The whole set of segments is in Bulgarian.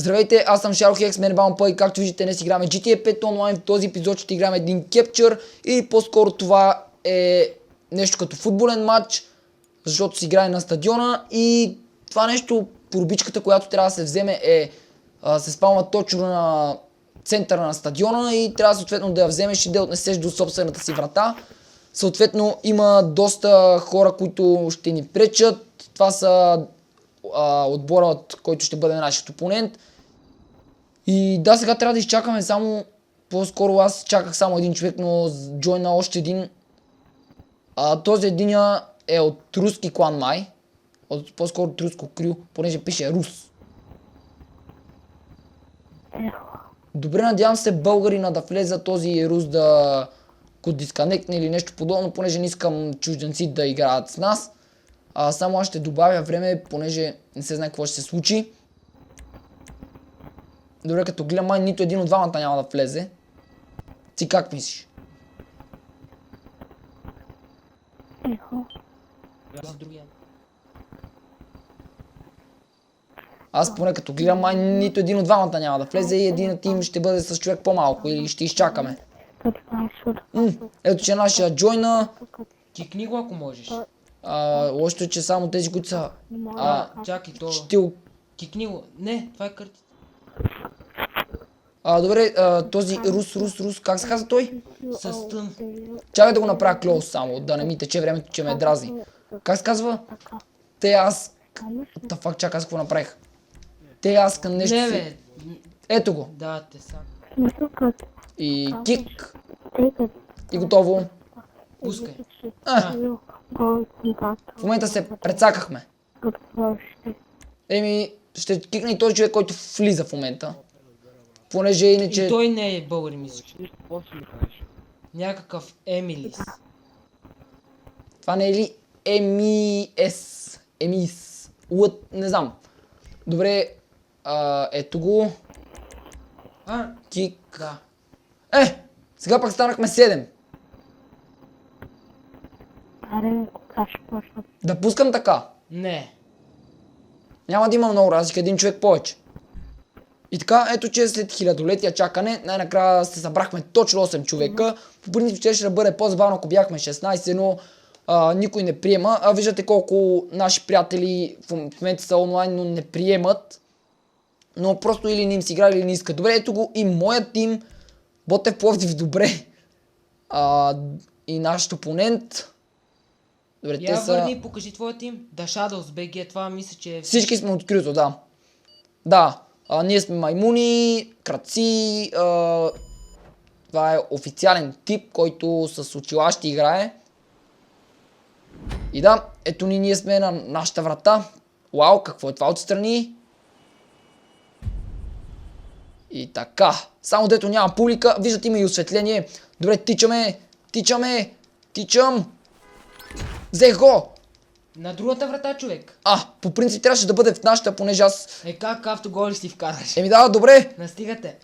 Здравейте, аз съм Шарох Екс, мен Баумпа и както виждате днес играме GTA 5 онлайн. В този епизод ще играме един кепчър и по-скоро това е нещо като футболен матч, защото си играе на стадиона и това нещо, порубичката, която трябва да се вземе се спалва точно на центъра на стадиона и трябва съответно да я вземеш и да я отнесеш до собствената си врата. Съответно има доста хора, които ще ни пречат. Това са отборът, който ще бъде нашият опонент. И да, сега трябва да изчакаме само... По-скоро аз чаках само един човек, но джойна още един. Този единия е от руски клан май. По-скоро от руско крю, понеже пише Рус. Добре, надявам се българина да влезе този Рус да го дисконектне или нещо подобно, понеже не искам чужденци да играят с нас. Само аз ще добавя време, понеже не се знае какво ще се случи. Добре, като гледам, май нито един от двамата няма да влезе. Ти как мислиш? Аз поне като гледам, май нито един от двамата няма да влезе и един тим ще бъде с човек по-малко или ще изчакаме. Ето че нашия джойна. Кикни го, ако можеш. Лошото е, че само тези, които са... Чакай, то... Ще го... Кикни го. Не, това е картица. Добре, този Рус, как се казва той? С тън. Чакай да го направя клоус само, да не ми тече времето, че ме дразни. Как се казва? Фак, чакай, аз какво направих? Теаскан нещо Не, си... бе. Ето го. Да, те са. И кик. И готово. Пускай. В момента се прецакахме. Ще кикне и този човек, който влиза в момента. Понеже иначе... И той не е българин, мисля. Някакъв Емилис. Това не е ли Емис? Не знам. Добре, ето го. Кик. Да. Сега пък станахме 7. Да пускам така. Не. Няма да има много разлика, един човек повече. И така, ето че след хилядолетия чакане, най-накрая се събрахме точно 8 човека. По принцип ще да бъде по-забавно, ако бяхме 16, но никой не приема. Виждате колко наши приятели в момента са онлайн, но не приемат. Но просто или не им си играли, или не искат. Добре, ето го и моят тим. Ботев Пловдив, добре. И нашият опонент. Добре, те са... върни, покажи твоя тим. Да, Shadows BG, това мисля, че е... Всички сме открито, да. Да. Ние сме маймуни, крадци, това е официален тип, който с очила ще играе. И да, ето ние сме на нашата врата. Вау, какво е това отстрани? И така, само дето няма публика, виждате има и осветление. Добре, тичам. Взех го! На другата врата, човек. По принцип трябваше да бъде в нашата, понеже аз... Как автоголи си вкараш? Да, добре. Настигате.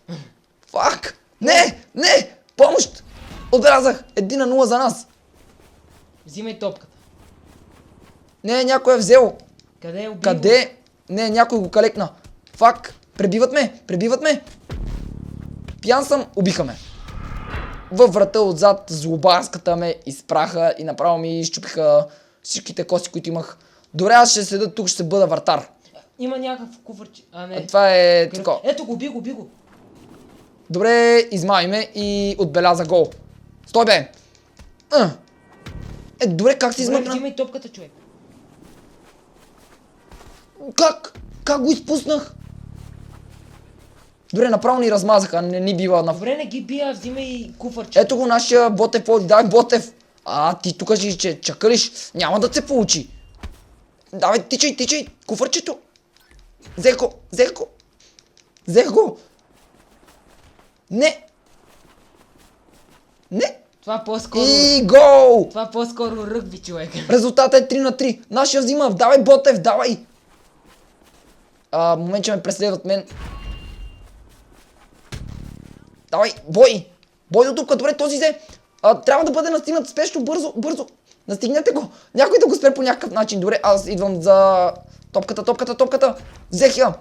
Фак! Не! Помощ! Отбелязах! 1-0 за нас. Взимай топката. Не, някой е взел. Къде е убил? Къде? Не, някой го калекна. Фак! Пребиват ме! Пиян съм, убиха ме. Във врата отзад злобарската ме изпраха и направо ми изчупиха всичките кости, които имах. Добре, аз ще седа тук, ще бъда вратар. Има някакъв куфърче. Не. Това е тако. Ето го, би го. Добре, измами ме и отбеляза гол. Стой бе! Добре, как се измъкна? Взимай топката, човек. Как го изпуснах? Добре, направо ни размазаха, не ни бива на... Добре, не ги бия, взимай куфърче. Ето го нашия Ботев Пловдив, дай Ботев! Ти тук ще чакалиш, няма да се получи. Давай, тичай, куфърчето. Взех го. Не. Това по-скоро... И гол! Това по-скоро ръгби, човек. Резултатът е 3-3. Нашия взима, давай Ботев, давай. Момент, че ме преследват мен. Давай, бой до тук, добре, този взе. Трябва да бъде настигнат спешно, бързо. Настигнете го. Някой да го спре по някакъв начин. Добре, аз идвам за топката. Взех я.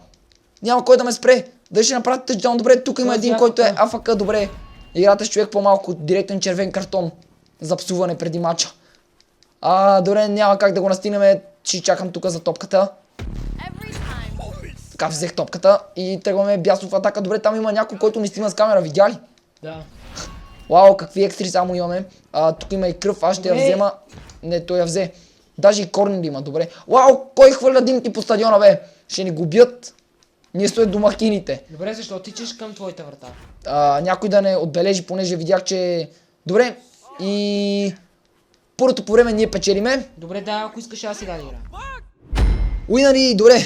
Няма кой да ме спре. Дали ще направят тъчдаун? Добре, тук има един, който е АФК. Добре. Играта с човек по-малко. Директен червен картон. За псуване преди мача. Добре, няма как да го настигнем. Ще чакам тук за топката. Така взех топката и тръгваме бясов атака. Добре, там има някой, който ни снима с камера. Видя ли? Да. Вау, какви екстри само имаме. Тук има и кръв, аз ще я взема. Не, той я взе. Даже и корнер има, добре. Вау, кой хвърля динки по стадиона, бе? Ще ни го бият. Ние сме домакините. Добре, защо тичаш към твоята врата? Някой да не отбележи, понеже видях, че... Добре, и... Първото по време ние печелиме. Добре, да, ако искаш аз сега да игра. Уинари, добре.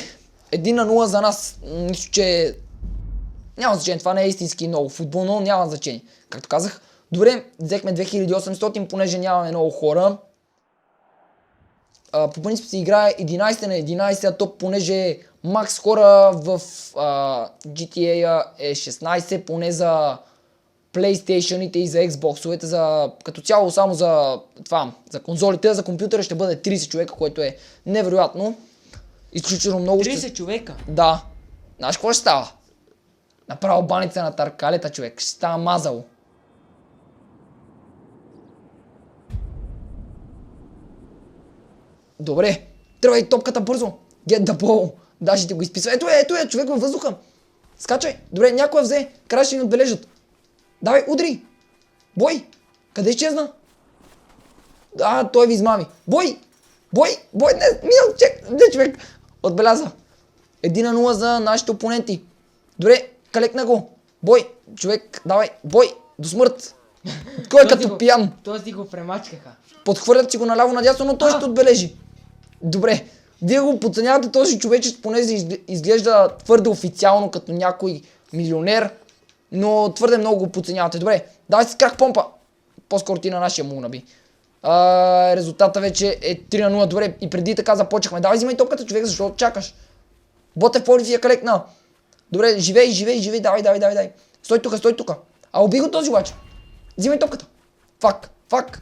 1-0 за нас. Нищо, че... Няма значение, това не е истински много футбол, но няма значение. Както казах. Добре, взехме 2800, понеже нямаме много хора. По принцип се играе 11 на 11, а то понеже макс хора в GTA е 16, поне за PlayStation-ите и за Xbox-овете, като цяло само за конзолите, за компютъра ще бъде 30 човека, което е невероятно. Изключително много. 30 човека? Да. Знаеш какво ще става? Направо баница на търкалета, човек. Ще става мазало. Добре. Тръгвай топката бързо. Get the ball. Даже ти го изписва. Ето е, човек във въздуха. Скачай. Добре, някой взе. Край ще ни отбележат. Давай, удри. Бой. Къде изчезна? Той ви измами. Бой. Не, минал, не, човек. Отбеляза. 1-0 за нашите опоненти. Добре, калекна го. Бой, човек, давай. Бой, до смърт. Кой е като пиян? Този го премачкаха. Подхвърлят си го наляво надясно, но той ще отбележи. Добре, вие го подценявате този човече, понеже изглежда твърде официално като някой милионер, но твърде много го подценявате. Добре, давай си крак помпа. По-скоро ти на нашия му наби. Резултата вече е 3-0. Добре, и преди така започнахме. Давай, взимай топката, човек, защото чакаш. Ботев Полив я калекна. Добре, живей, давай. Стой тука. Уби го този обаче. Взимай топката. Фак.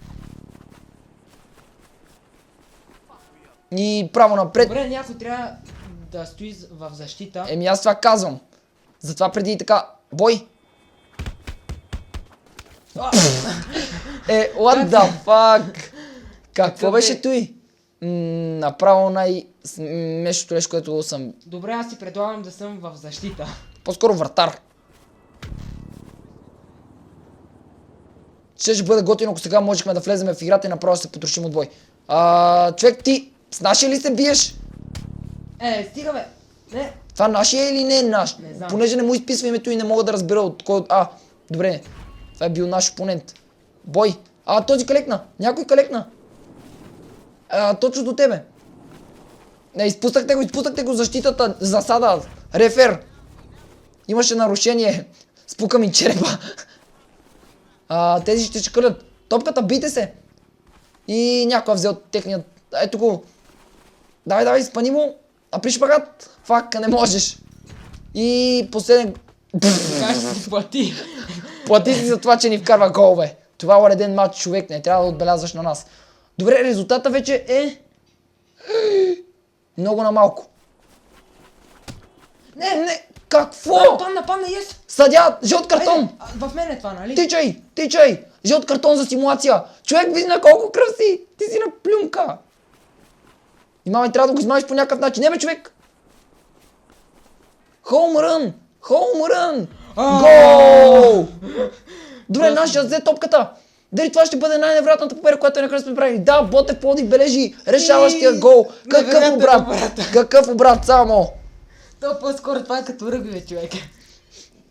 И право напред. Добре, някой трябва да стои в защита. Аз това казвам. Затова преди така. Бой. What the fuck? Какво беше той? Направо най-смешното нещо, което съм... Добре, аз ти предлагам да съм в защита. По-скоро вратар. Ще бъде готино, ако сега можехме да влезем в играта и направо да се потрошим от бой. Човек, ти с нашия ли се биеш? Стига бе! Не! Това нашия или не е наш? Не знам. Понеже не му изписва името и не мога да разбера от кой... Добре. Това е бил наш опонент. Бой. Този калекна. Някой калекна. Точно до тебе. Не, изпуснахте го защитата. Засада. Рефер. Имаше нарушение. Спука ми черепа. Тези ще чекалят. Топката, бийте се. И някой взел техният... Ето го. Давай, спани му. Напри шпагат. Фак, не можеш. И последен... Как ще ти плати? Плати си за това, че ни вкарва голове. Това е уреден матч, човек. Не трябва да отбелязваш на нас. Добре, резултата вече е... Много на малко. Не. Какво? Падна, yes! Съдя, жълт картон. В мен е това, нали? Тичай. Жълт картон за симулация. Човек, виж на колко кръв си. Ти си на плюнка. И трябва да го измамиш по някакъв начин. Не бе, човек. Хоум рън. Гол! Добре, нашия взе топката. Дали това ще бъде най-невероятната победа, която накрая сме правили? Да, Ботев Пловдив бележи решаващия гол. Какъв обрат само. То по-скоро това е като ръгби, човек.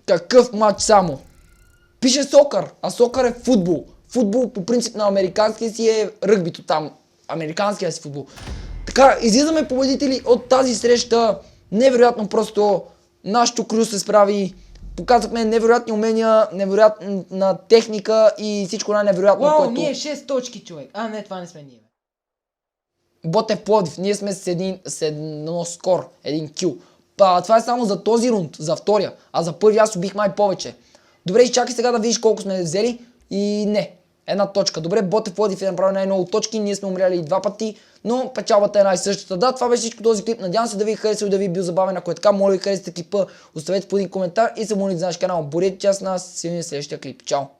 Какъв матч само. Пише сокър, а сокър е футбол. Футбол по принцип на американския си е ръгбито там. Американския си футбол. Така, излизаме победители от тази среща. Невероятно просто. Нашето крю се справи. Показахме невероятни умения, невероятна техника и всичко най-невероятно, което... Ние 6 точки, човек. Не, това не сме ние. Ботев Пловдив, ние сме с едно скор, един кил. Това е само за този рунд, за втория. А за първи аз убих май повече. Добре, изчакай сега да видиш колко сме взели. И не. една точка. Добре, Ботев Пловдив е направил най-много точки, ние сме умряли и 2 пъти, но печалбата е най-същата. Да, това беше всичко този клип. Надявам се да ви е харесал и да ви е бил забавен. Ако е така, моля ви харесате клипа, оставете по един коментар и се абонирайте за нашия канал. Борете част с нас, се видим в следващия клип. Чао!